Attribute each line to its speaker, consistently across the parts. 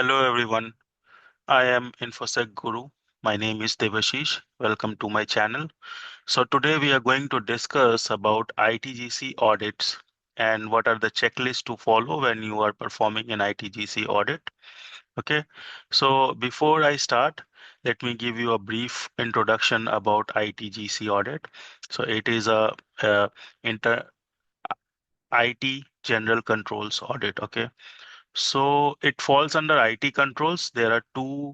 Speaker 1: Hello everyone, I am InfoSec Guru. My name is Devashish. Welcome to my channel. So today we are going to discuss about ITGC audits and what are the checklists to follow when you are performing an ITGC audit. Okay, so before I start, let me give you a brief introduction about ITGC audit. So it is a inter IT general controls audit. Okay, so it falls under IT controls. There are two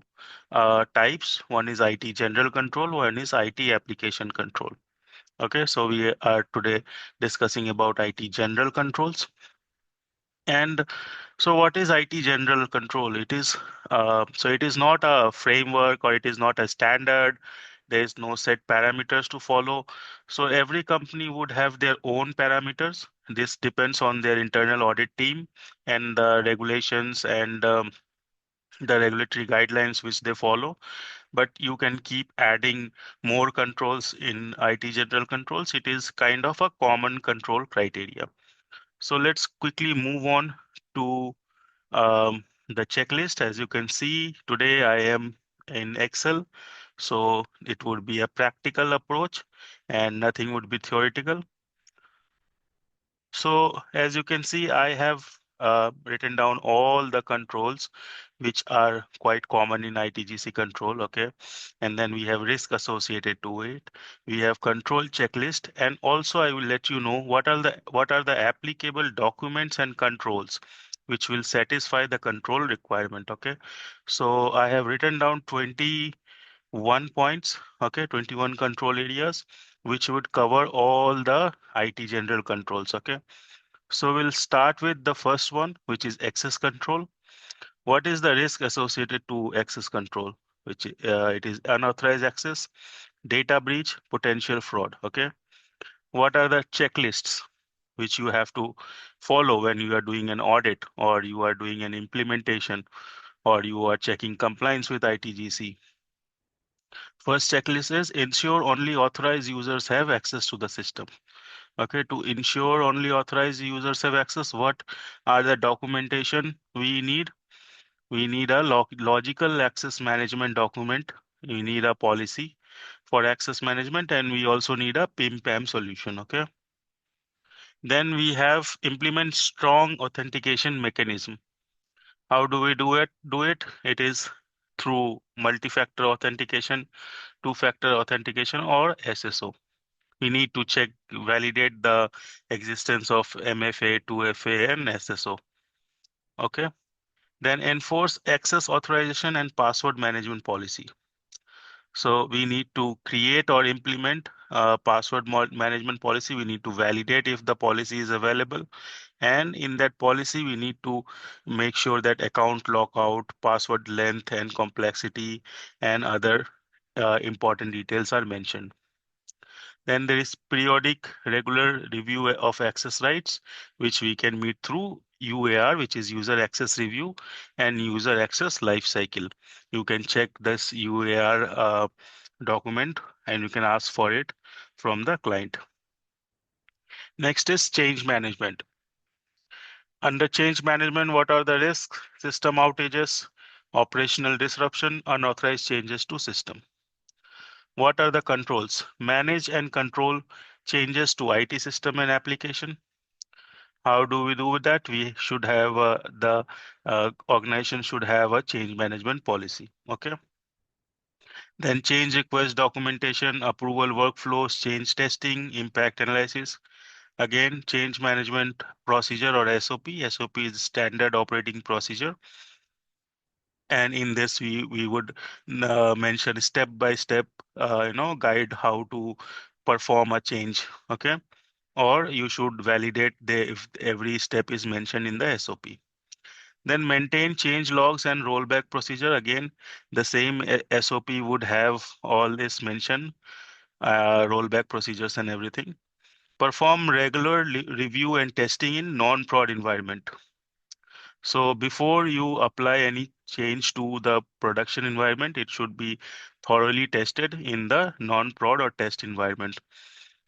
Speaker 1: types. One is IT general control, one is IT application control. Okay, so we are today discussing about IT general controls. And so what is IT general control? It is not a framework or it is not a standard. There is no set parameters to follow. So every company would have their own parameters. This depends on their internal audit team and the regulations and the regulatory guidelines which they follow, but you can keep adding more controls in IT general controls. It is kind of a common control criteria. So let's quickly move on to the checklist. As you can see, today I am in Excel, so it would be a practical approach and nothing would be theoretical. So as you can see, I have written down all the controls which are quite common in ITGC control, okay? And then we have risk associated to it. We have control checklist, and also I will let you know what are the applicable documents and controls which will satisfy the control requirement, okay? So I have written down 21 points, okay, 21 control areas, which would cover all the IT general controls, okay? So we'll start with the first one, which is access control. What is the risk associated to access control? Which it is unauthorized access, data breach, potential fraud. Okay. What are the checklists which you have to follow when you are doing an audit or you are doing an implementation or you are checking compliance with ITGC? First checklist is ensure only authorized users have access to the system. Okay, to ensure only authorized users have access, what are the documentation we need? We need a logical access management document. We need a policy for access management, and we also need a PIM-PAM solution. Okay. Then we have implement strong authentication mechanism. How do we do it? It is through multi-factor authentication, two-factor authentication, or SSO. We need to check, validate the existence of MFA, 2FA, and SSO. Okay. Then enforce access authorization and password management policy. So we need to create or implement a password management policy. We need to validate if the policy is available. And in that policy, we need to make sure that account lockout, password length and complexity, and other important details are mentioned. Then there is periodic regular review of access rights, which we can meet through UAR, which is user access review, and user access lifecycle. You can check this UAR document and you can ask for it from the client. Next is change management. Under change management, what are the risks? System outages, operational disruption, unauthorized changes to system. What are the controls? Manage and control changes to IT system and application. How do we do that? We should have the organization should have a change management policy. Okay. Then change request documentation, approval workflows, change testing, impact analysis. Again, change management procedure or SOP. SOP is standard operating procedure. And in this, we would mention step by step, guide how to perform a change. Okay. Or you should validate if every step is mentioned in the SOP. Then maintain change logs and rollback procedure. Again, the same SOP would have all this mentioned, rollback procedures and everything. Perform regular review and testing in non-prod environment. So before you apply any change to the production environment, it should be thoroughly tested in the non-prod or test environment.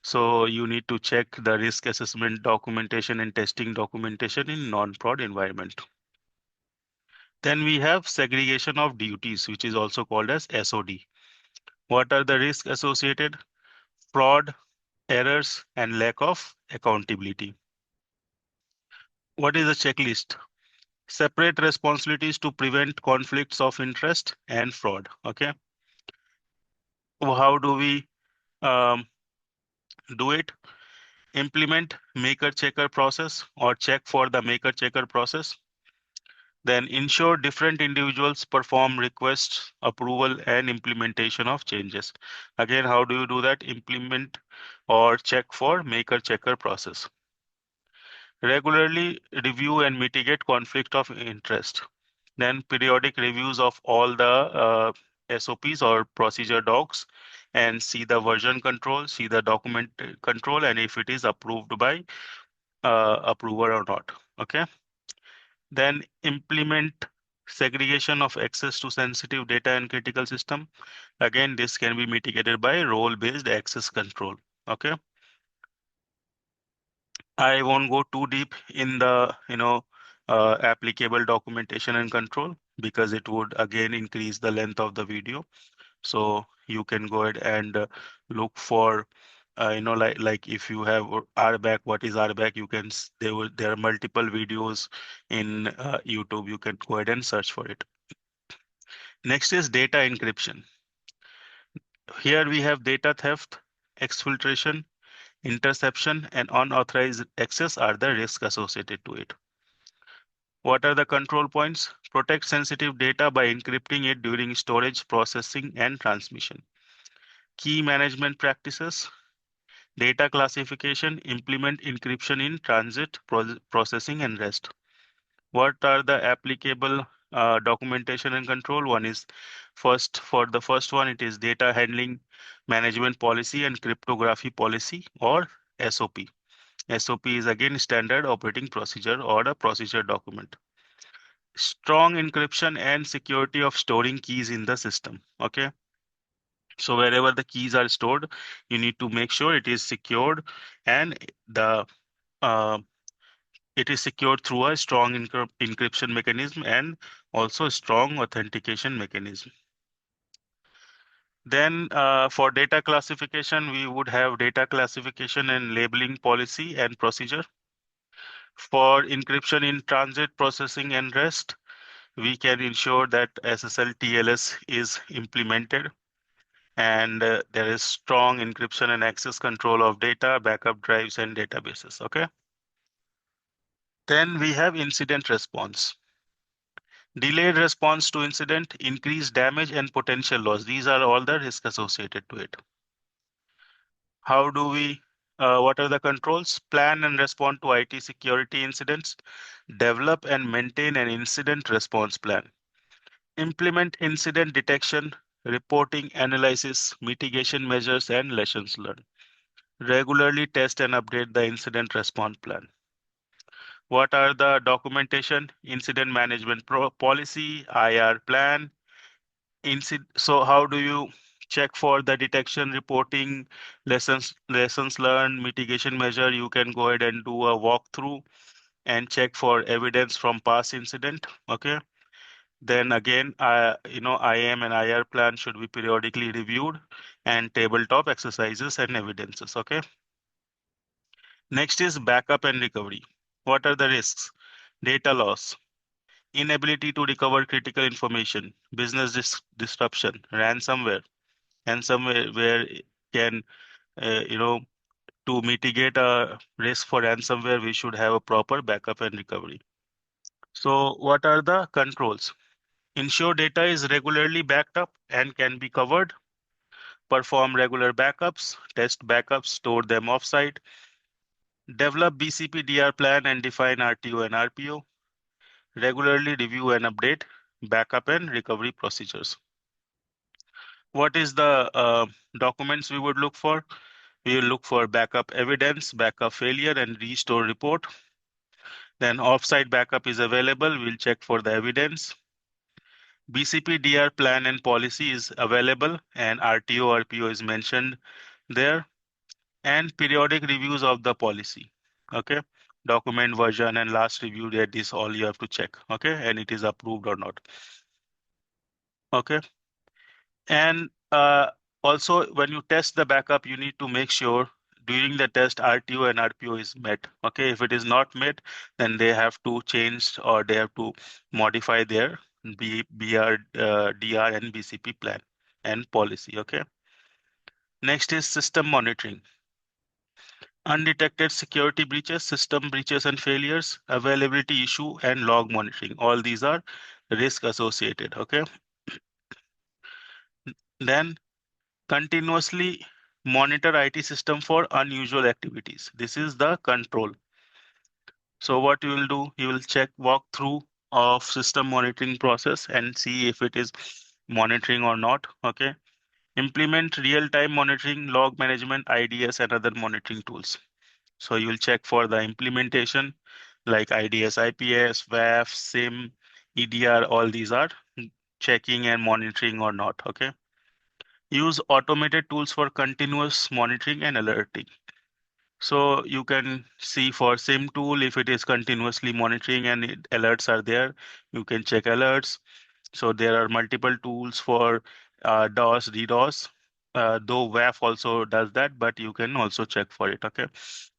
Speaker 1: So you need to check the risk assessment documentation and testing documentation in non-prod environment. Then we have segregation of duties, which is also called as SOD. What are the risks associated? Fraud, errors, and lack of accountability. What is the checklist? Separate responsibilities to prevent conflicts of interest and fraud. Okay. How do we um, do it? Implement maker checker process or check for the maker checker process. Then ensure different individuals perform requests, approval, and implementation of changes. Again, how do you do that? Implement or check for maker checker process. Regularly review and mitigate conflict of interest. Then periodic reviews of all the SOPs or procedure docs and see the version control, see the document control, and if it is approved by approver or not. Okay. Then implement segregation of access to sensitive data and critical system. Again, this can be mitigated by role-based access control. Okay. I won't go too deep in the applicable documentation and control because it would again increase the length of the video. So you can go ahead and look for like if you have RBAC, what is RBAC? You can there are multiple videos in YouTube. You can go ahead and search for it. Next is data encryption. Here we have data theft, exfiltration, interception, and unauthorized access are the risks associated to it. What are the control points? Protect sensitive data by encrypting it during storage, processing, and transmission. Key management practices: data classification, implement encryption in transit, processing, and rest. What are the applicable documentation and control? One is for the first one, it is data handling management policy and cryptography policy or SOP. SOP is again standard operating procedure or a procedure document. Strong encryption and security of storing keys in the system. Okay. So wherever the keys are stored, you need to make sure it is secured and the uh, it is secured through a strong encryption mechanism and also a strong authentication mechanism. Then for data classification, we would have data classification and labeling policy and procedure. For encryption in transit, processing, and rest, we can ensure that SSL TLS is implemented and there is strong encryption and access control of data, backup drives, and databases. Okay. Then we have incident response. Delayed response to incident, increased damage, and potential loss. These are all the risks associated to it. How do we, what are the controls? Plan and respond to IT security incidents. Develop and maintain an incident response plan. Implement incident detection, reporting, analysis, mitigation measures, and lessons learned. Regularly test and update the incident response plan. What are the documentation? Incident management policy, IR plan. So how do you check for the detection, reporting, lessons learned, mitigation measure? You can go ahead and do a walkthrough and check for evidence from past incident. Okay. Then again, IAM and IR plan should be periodically reviewed and tabletop exercises and evidences. Okay. Next is backup and recovery. What are the risks? Data loss, inability to recover critical information, business disruption, ransomware. Ransomware can, to mitigate a risk for ransomware, we should have a proper backup and recovery. So what are the controls? Ensure data is regularly backed up and can be covered. Perform regular backups, test backups, store them offsite. Develop BCP-DR plan and define RTO and RPO. Regularly review and update backup and recovery procedures. What is the documents we would look for? We will look for backup evidence, backup failure, and restore report. Then offsite backup is available. We'll check for the evidence. BCP-DR plan and policy is available, and RTO, RPO is mentioned there. And periodic reviews of the policy. Okay. document version, and last review date. This all you have to check, okay, and it is approved or not, okay. And also, when you test the backup, you need to make sure during the test RTO and RPO is met. Okay, if it is not met, then they have to change or they have to modify their DR and BCP plan and policy. Okay. Next is system monitoring. Undetected security breaches, system breaches and failures, availability issue, and log monitoring. All these are risk associated. Okay. Then continuously monitor IT system for unusual activities. This is the control. So what you will do, you will check walkthrough of system monitoring process and see if it is monitoring or not. Okay. Implement real-time monitoring, log management, IDS, and other monitoring tools. So you will check for the implementation like IDS, IPS, WAF, SIM, EDR, all these are checking and monitoring or not. Okay. Use automated tools for continuous monitoring and alerting. So you can see for SIM tool, if it is continuously monitoring and alerts are there, you can check alerts. So there are multiple tools for DOS, DDoS. Though WAF also does that, but you can also check for it. Okay.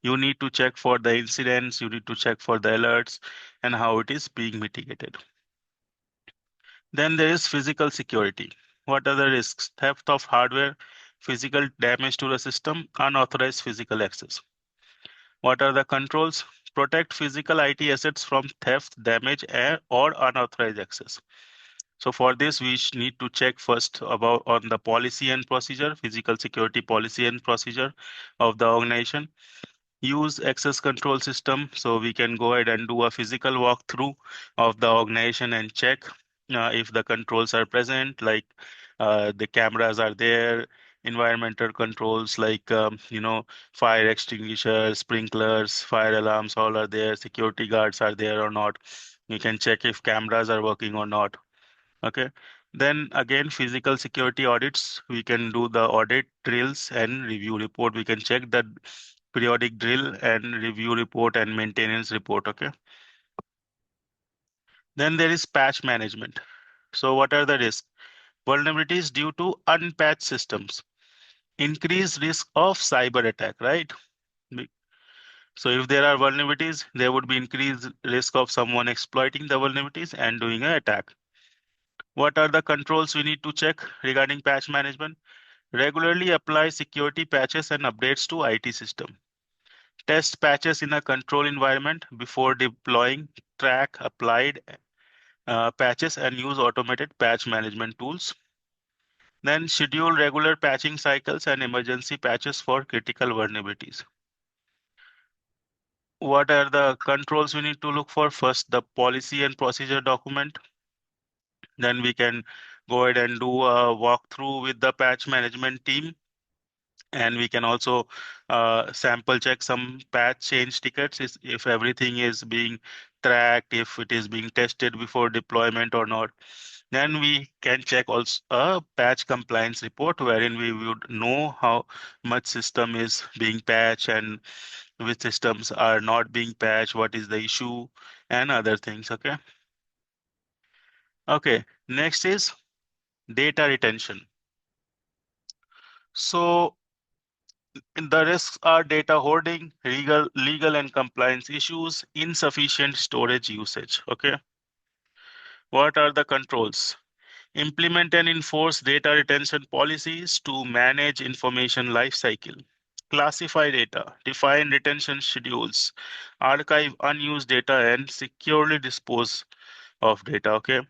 Speaker 1: You need to check for the incidents, you need to check for the alerts and how it is being mitigated. Then there is physical security. What are the risks? Theft of hardware, physical damage to the system, unauthorized physical access. What are the controls? Protect physical IT assets from theft, damage, or unauthorized access. So for this, we need to check first about on the policy and procedure, physical security policy and procedure of the organization. Use access control system, so we can go ahead and do a physical walkthrough of the organization and check if the controls are present, like the cameras are there, environmental controls like fire extinguishers, sprinklers, fire alarms, all are there, security guards are there or not. You can check if cameras are working or not. Okay. Then again, physical security audits, we can do the audit drills and review report. We can check that periodic drill and review report and maintenance report. Okay. Then there is patch management. So what are the risks? Vulnerabilities due to unpatched systems. Increased risk of cyber attack, right? So if there are vulnerabilities, there would be increased risk of someone exploiting the vulnerabilities and doing an attack. What are the controls we need to check regarding patch management? Regularly apply security patches and updates to IT system. Test patches in a control environment before deploying. Track applied patches and use automated patch management tools. Then schedule regular patching cycles and emergency patches for critical vulnerabilities. What are the controls we need to look for? First, the policy and procedure document. Then we can go ahead and do a walkthrough with the patch management team. And we can also sample check some patch change tickets if everything is being tracked, if it is being tested before deployment or not. Then we can check also a patch compliance report wherein we would know how much system is being patched and which systems are not being patched, what is the issue, and other things. Okay. Okay. Next is data retention. So the risks are data hoarding, legal and compliance issues, insufficient storage usage. Okay. What are the controls? Implement and enforce data retention policies to manage information lifecycle. Classify data, define retention schedules, archive unused data, and securely dispose of data. Okay.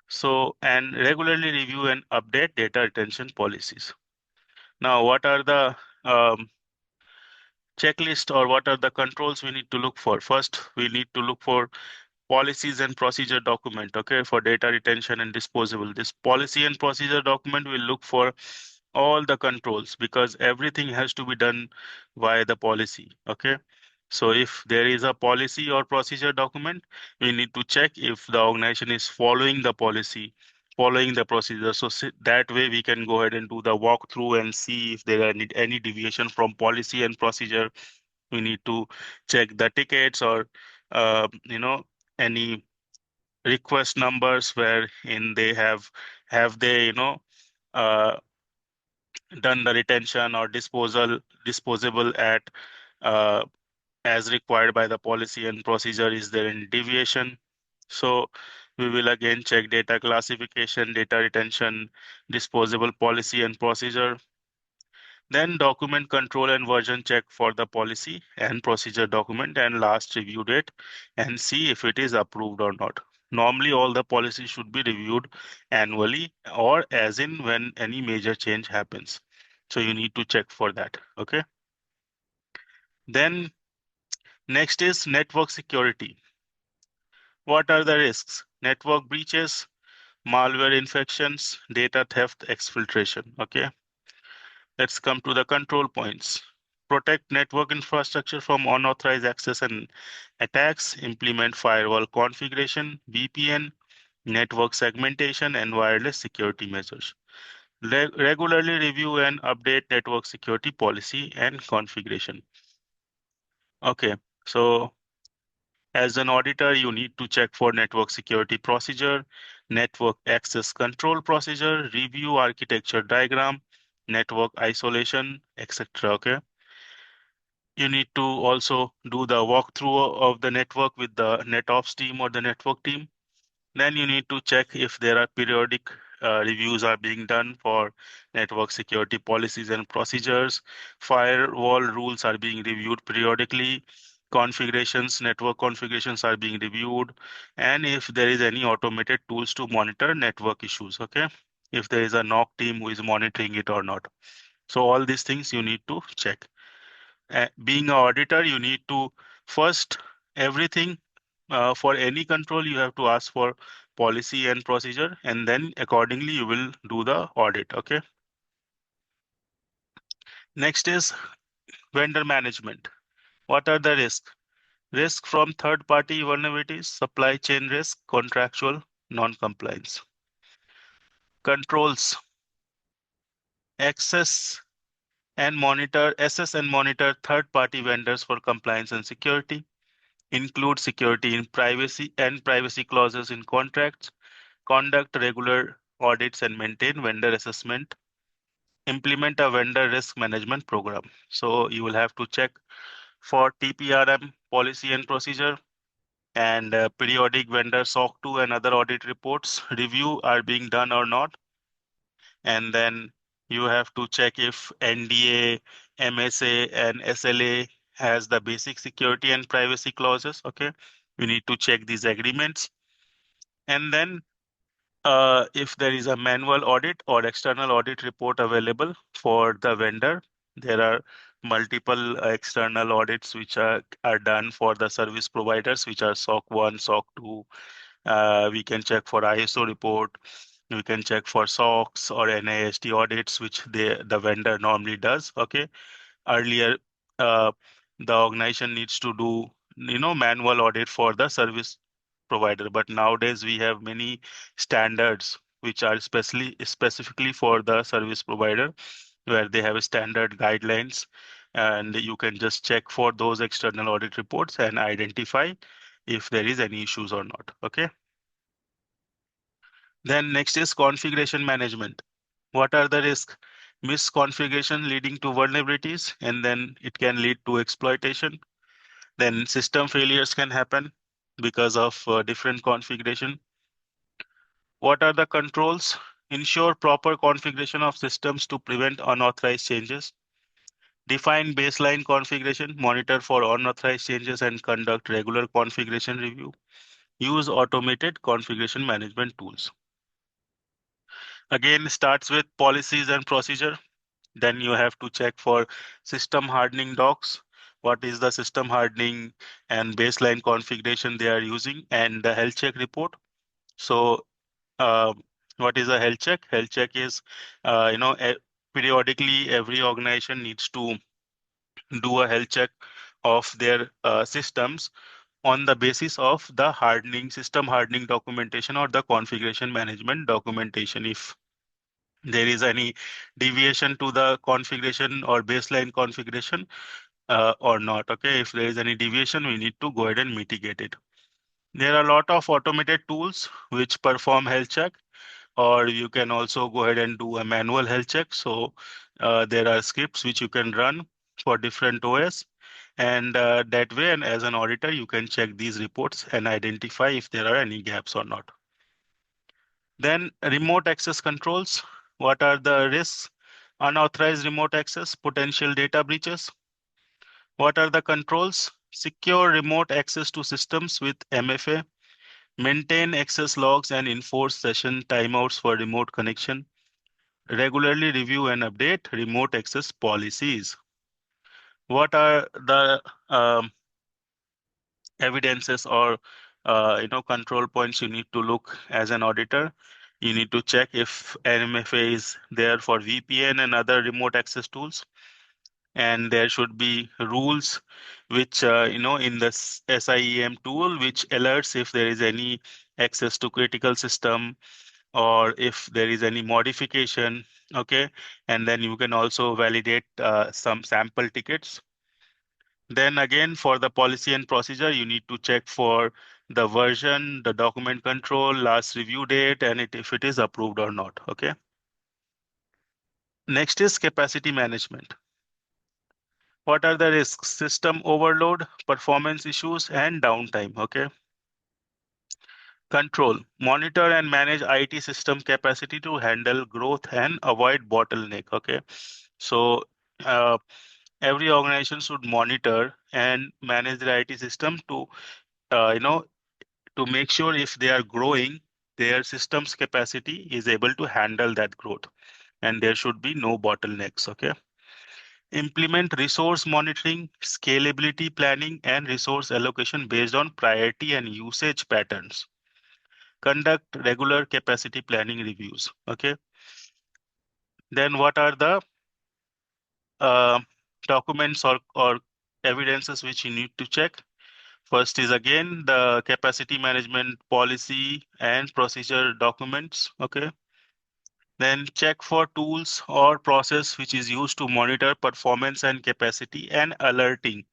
Speaker 1: So, and regularly review and update data retention policies. Now, what are the checklist or what are the controls we need to look for? First, we need to look for policies and procedure document, okay, for data retention and disposable. This policy and procedure document will look for all the controls because everything has to be done via the policy, okay. So if there is a policy or procedure document, we need to check if the organization is following the policy, following the procedure. So that way we can go ahead and do the walkthrough and see if there are any deviation from policy and procedure We need to check the tickets or any request numbers where in they have they uh, done the retention or disposable at uh, as required by the policy and procedure. Is there any deviation? So we will again check data classification, data retention, disposable policy and procedure. Then document control and version check for the policy and procedure document, and last review date, and see if it is approved or not. Normally, all the policies should be reviewed annually or as in when any major change happens. So you need to check for that. Okay. Then next is network security. What are the risks? Network breaches, malware infections, data theft, exfiltration. Okay. Let's come to the control points. Protect network infrastructure from unauthorized access and attacks, implement firewall configuration, VPN, network segmentation, and wireless security measures. Regularly review and update network security policy and configuration. Okay, so as an auditor, you need to check for network security procedure, network access control procedure, review architecture diagram, network isolation, etc. Okay. You need to also do the walkthrough of the network with the NetOps team or the network team. Then you need to check if there are periodic reviews are being done for network security policies and procedures. Firewall rules are being reviewed periodically. Network configurations are being reviewed. And if there is any automated tools to monitor network issues, okay? If there is a NOC team who is monitoring it or not. So all these things you need to check. Being an auditor, you need to first everything for any control, you have to ask for policy and procedure, and then accordingly you will do the audit. Okay. Next is vendor management. What are the risks? Risk from third-party vulnerabilities, supply chain risk, contractual non-compliance. Controls: access assess and monitor third-party vendors for compliance and security. Include security in privacy clauses in contracts, conduct regular audits and maintain vendor assessment, implement a vendor risk management program. So you will have to check for TPRM policy and procedure and periodic vendor SOC 2 and other audit reports review are being done or not. And then you have to check if NDA, MSA, and SLA has the basic security and privacy clauses. Okay, you need to check these agreements. And then if there is a manual audit or external audit report available for the vendor, there are multiple external audits which are done for the service providers, which are SOC 1, SOC 2. We can check for ISO report. We can check for SOX or NIST audits, which the vendor normally does. Okay. Earlier, uh, the organization needs to do manual audit for the service provider, but nowadays we have many standards which are specifically for the service provider, where they have standard guidelines, and you can just check for those external audit reports and identify if there is any issues or not. Okay. Then next is configuration management. What are the risks? Misconfiguration leading to vulnerabilities, and then it can lead to exploitation. Then system failures can happen because of different configuration. What are the controls? Ensure proper configuration of systems to prevent unauthorized changes. Define baseline configuration, monitor for unauthorized changes, and conduct regular configuration review. Use automated configuration management tools. Again, starts with policies and procedure. Then you have to check for system hardening docs. What is the system hardening and baseline configuration they are using, and the health check report. So, uh, what is a health check? Health check is, periodically every organization needs to do a health check of their systems on the basis of the system hardening documentation or the configuration management documentation. If there is any deviation to the configuration or baseline configuration, or not. Okay, if there is any deviation, we need to go ahead and mitigate it. There are a lot of automated tools which perform health check, or you can also go ahead and do a manual health check. So there are scripts which you can run for different OS, and that way, and as an auditor, you can check these reports and identify if there are any gaps or not. Then remote access controls. What are the risks? Unauthorized remote access, potential data breaches. What are the controls? Secure remote access to systems with MFA. Maintain access logs and enforce session timeouts for remote connection. Regularly review and update remote access policies. What are the evidences or control points you need to look as an auditor? You need to check if MFA is there for VPN and other remote access tools, and there should be rules which in the SIEM tool which alerts if there is any access to critical system or if there is any modification. Okay, and then you can also validate some sample tickets. Then again, for the policy and procedure, you need to check for the version, the document control, last review date, and if it is approved or not. Okay. Next is capacity management. What are the risks? System overload, performance issues, and downtime. Okay. Control. Monitor and manage IT system capacity to handle growth and avoid bottleneck. Okay. So uh, every organization should monitor and manage their IT system to uh, you know to make sure if they are growing, their system's capacity is able to handle that growth, and there should be no bottlenecks. Okay. Implement resource monitoring, scalability planning, and resource allocation based on priority and usage patterns. Conduct regular capacity planning reviews. Okay. Then what are the uh, documents or evidences which you need to check? First is again the capacity management policy and procedure documents. Okay. Then check for tools or process which is used to monitor performance and capacity and alerting.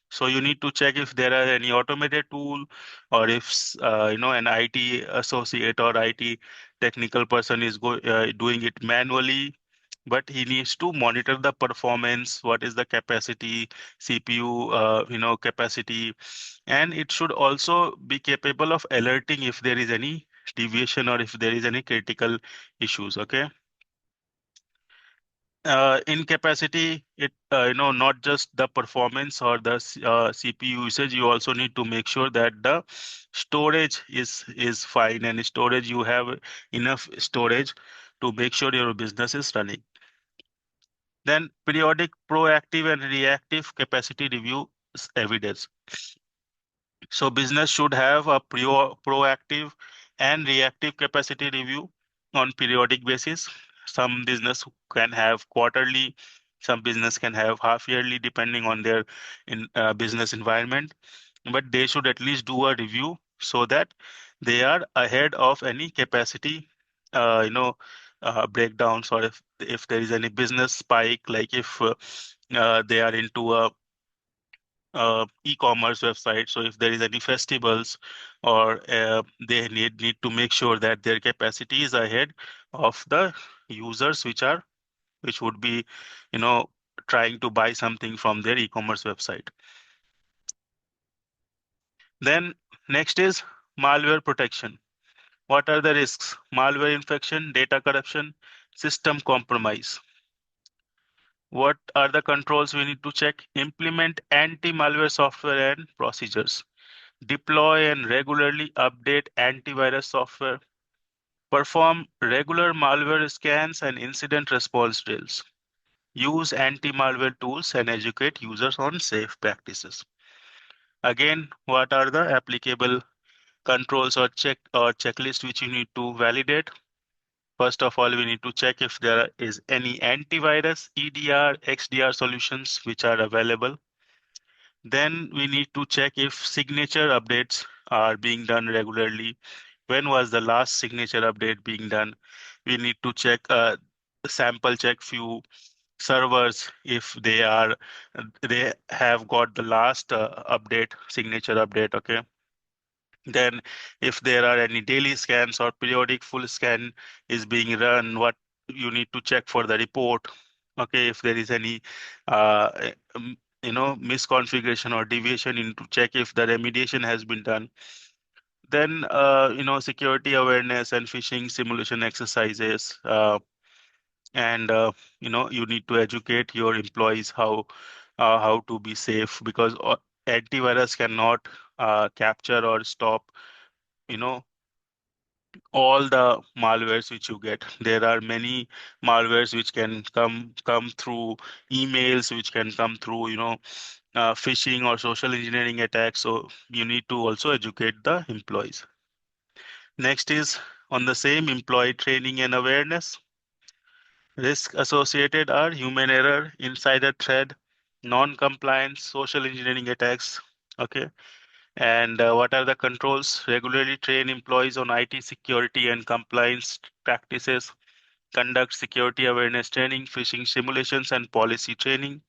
Speaker 1: So you need to check if there are any automated tool, or if an IT associate or IT technical person is doing it manually, but he needs to monitor the performance, what is the capacity, CPU capacity, and it should also be capable of alerting if there is any deviation or if there is any critical issues. Okay. In capacity, it not just the performance or the CPU usage. You also need to make sure that the storage is fine, and storage, you have enough storage to make sure your business is running. Then periodic proactive and reactive capacity review evidence. So business should have a proactive and reactive capacity review on periodic basis. Some business can have quarterly, some business can have half yearly, depending on their business environment. But they should at least do a review so that they are ahead of any capacity, breakdowns, or if there is any business spike, like if they are into a e-commerce website. So if there is any festivals, or they need to make sure that their capacity is ahead of the users which would be you know trying to buy something from their e-commerce website. Then next is malware protection. What are the risks? Malware infection, data corruption, system compromise. What are the controls we need to check? Implement anti-malware software and procedures. Deploy and regularly update antivirus software. Perform regular malware scans and incident response drills. Use anti-malware tools and educate users on safe practices. Again, what are the applicable controls or checklist which you need to validate? First of all, we need to check if there is any antivirus, EDR, XDR solutions which are available. Then we need to check if signature updates are being done regularly. When was the last signature update being done? We need to check sample check few servers, if they have got the last update, signature update, okay. Then if there are any daily scans or periodic full scan is being run, what you need to check for the report. Okay, if there is any misconfiguration or deviation, you need to check if the remediation has been done. Then security awareness and phishing simulation exercises, and you need to educate your employees how to be safe, because antivirus cannot capture or stop you know all the malwares which you get. There are many malwares which can come through emails, which can come through phishing or social engineering attacks. So you need to also educate the employees. Next is on the same, employee training and awareness. Risk associated are human error, insider threat, non-compliance, social engineering attacks. Okay. And what are the controls? Regularly train employees on IT security and compliance practices, conduct security awareness training, phishing simulations, and policy training,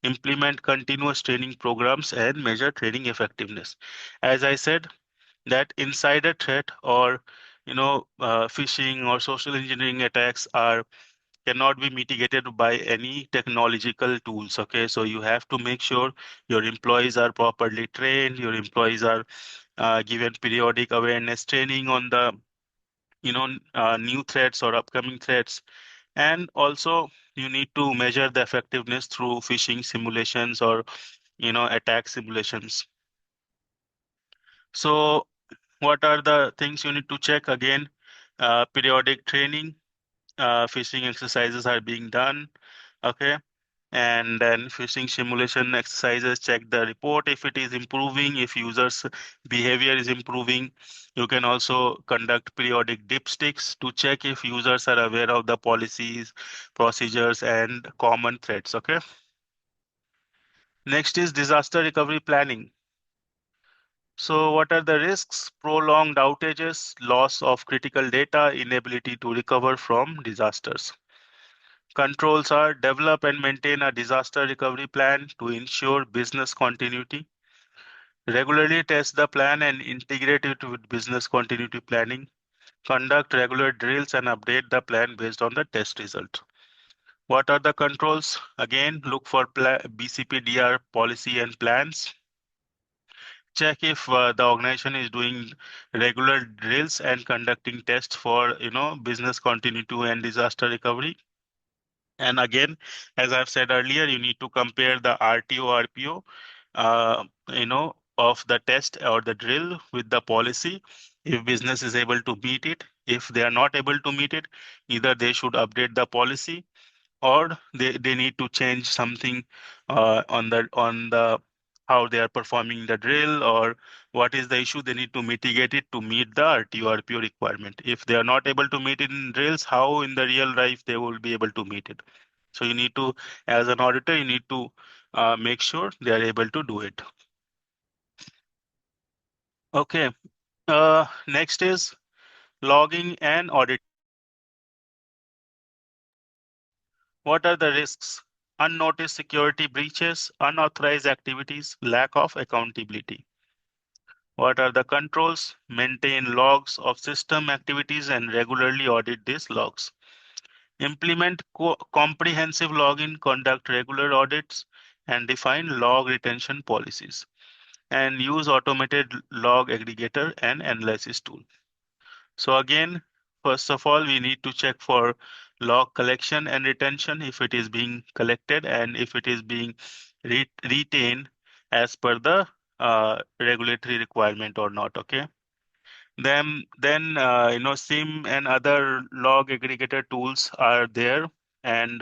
Speaker 1: implement continuous training programs, and measure training effectiveness. As I said, that insider threat or phishing or social engineering attacks are cannot be mitigated by any technological tools. Okay, so you have to make sure your employees are properly trained, your employees are given periodic awareness training on the new threats or upcoming threats. And also you need to measure the effectiveness through phishing simulations or attack simulations. So what are the things you need to check? Again, periodic training, phishing exercises are being done. Okay. And then phishing simulation exercises, check the report if it is improving, if users behavior is improving. You can also conduct periodic dipsticks to check if users are aware of the policies, procedures, and common threats. Okay. Next is disaster recovery planning. So what are the risks? Prolonged outages, loss of critical data, inability to recover from disasters. Controls are develop and maintain a disaster recovery plan to ensure business continuity. Regularly test the plan and integrate it with business continuity planning. Conduct regular drills and update the plan based on the test result. What are the controls? Again, look for BCP-DR policy and plans. Check if the organization is doing regular drills and conducting tests for business continuity and disaster recovery. And again, as I've said earlier, you need to compare the RTO, RPO, of the test or the drill with the policy. If business is able to meet it, if they are not able to meet it, either they should update the policy or they need to change something on the how they are performing the drill, or what is the issue they need to mitigate it to meet the RTO, RPO requirement. If they are not able to meet it in drills, how in the real life they will be able to meet it? So you need to, as an auditor, you need to make sure they are able to do it. Okay. Next is logging and audit. What are the risks? Unnoticed security breaches, unauthorized activities, lack of accountability. What are the controls? Maintain logs of system activities and regularly audit these logs. Implement comprehensive login, conduct regular audits, and define log retention policies. And use automated log aggregator and analysis tool. So again, first of all, we need to check for log collection and retention, if it is being collected and if it is being retained as per the regulatory requirement or not. Okay. Then SIM and other log aggregator tools are there, and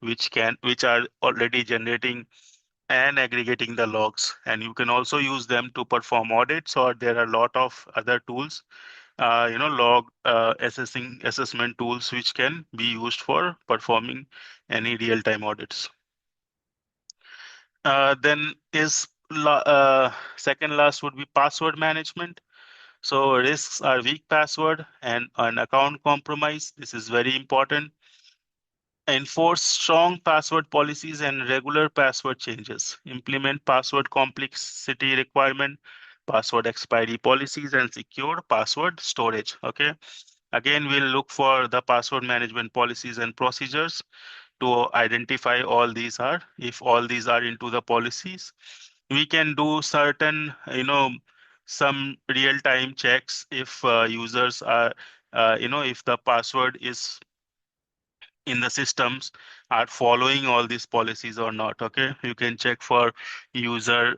Speaker 1: which are already generating and aggregating the logs, and you can also use them to perform audits, or there are a lot of other tools, log assessment tools which can be used for performing any real-time audits. Then is second last would be password management. So risks are weak password and an account compromise. This is very important. Enforce strong password policies and regular password changes. Implement password complexity requirement, password expiry policies, and secure password storage. Okay. Again, we'll look for the password management policies and procedures to identify all these are. If all these are into the policies, we can do certain, some real-time checks if users are, if the password is in the systems are following all these policies or not. Okay, you can check for user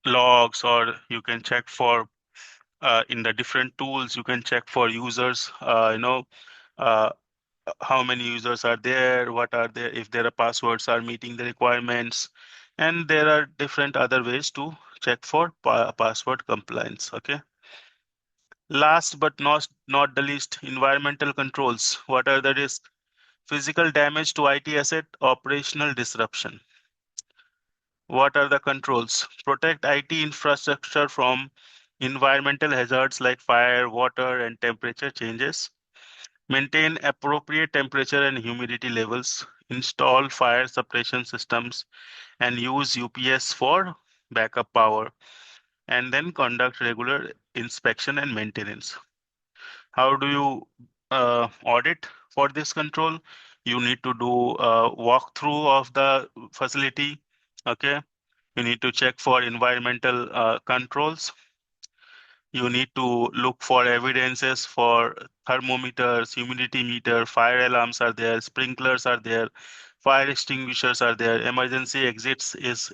Speaker 1: logs, or you can check for in the different tools, you can check for users, uh, how many users are there, what are there, if their passwords are meeting the requirements, and there are different other ways to check for password compliance. Okay. Last but not the least, environmental controls. What are the risks? Physical damage to IT asset, operational disruption. What are the controls? Protect IT infrastructure from environmental hazards like fire, water, and temperature changes. Maintain appropriate temperature and humidity levels. Install fire suppression systems and use UPS for backup power. And then conduct regular inspection and maintenance. How do you audit for this control? You need to do a walkthrough of the facility. Okay. You need to check for environmental controls. You need to look for evidences for thermometers, humidity meter, fire alarms are there, sprinklers are there, fire extinguishers are there, emergency exits is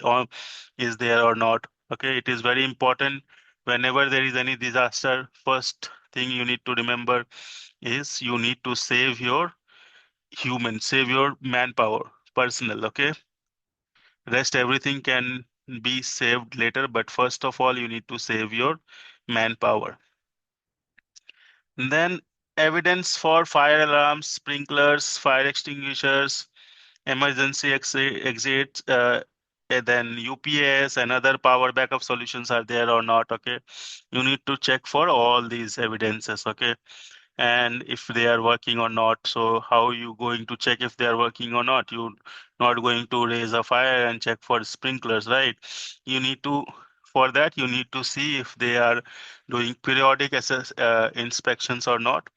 Speaker 1: there or not. Okay, it is very important. Whenever there is any disaster, first thing you need to remember is you need to save your save your manpower, personnel. Okay, rest everything can be saved later, but first of all, you need to save your manpower. And then evidence for fire alarms, sprinklers, fire extinguishers, emergency exits, and then UPS and other power backup solutions are there or not. Okay, you need to check for all these evidences. Okay, and if they are working or not. So how are you going to check if they are working or not? You're not going to raise a fire and check for sprinklers, right? You need to, for that, you need to see if they are doing periodic inspections or not.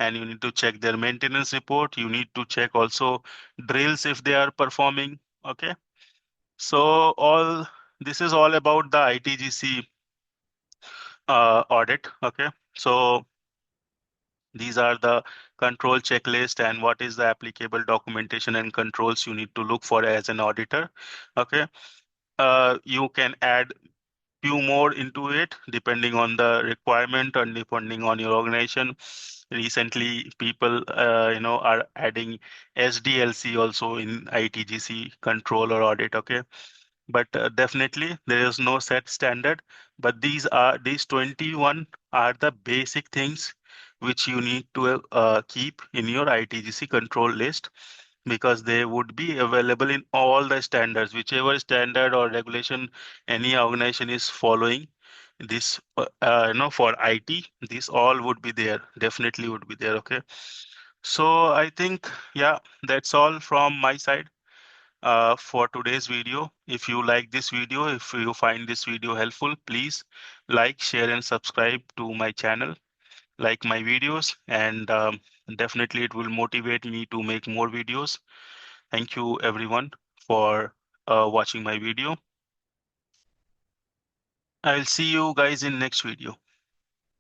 Speaker 1: And you need to check their maintenance report. You need to check also drills if they are performing. Okay. So all this is all about the ITGC audit. Okay. So these are the control checklist and what is the applicable documentation and controls you need to look for as an auditor. Okay. You can add few more into it depending on the requirement and depending on your organization. Recently, people, are adding SDLC also in ITGC control or audit. Okay. But definitely there is no set standard, but these 21 are the basic things which you need to keep in your ITGC control list, because they would be available in all the standards, whichever standard or regulation any organization is following. This for IT, this all would be there, definitely would be there. Okay, so I think, yeah, that's all from my side for today's video. If you like this video, if you find this video helpful, please like, share, and subscribe to my channel. Like my videos, and definitely it will motivate me to make more videos. Thank you everyone for watching my video. I'll see you guys in next video.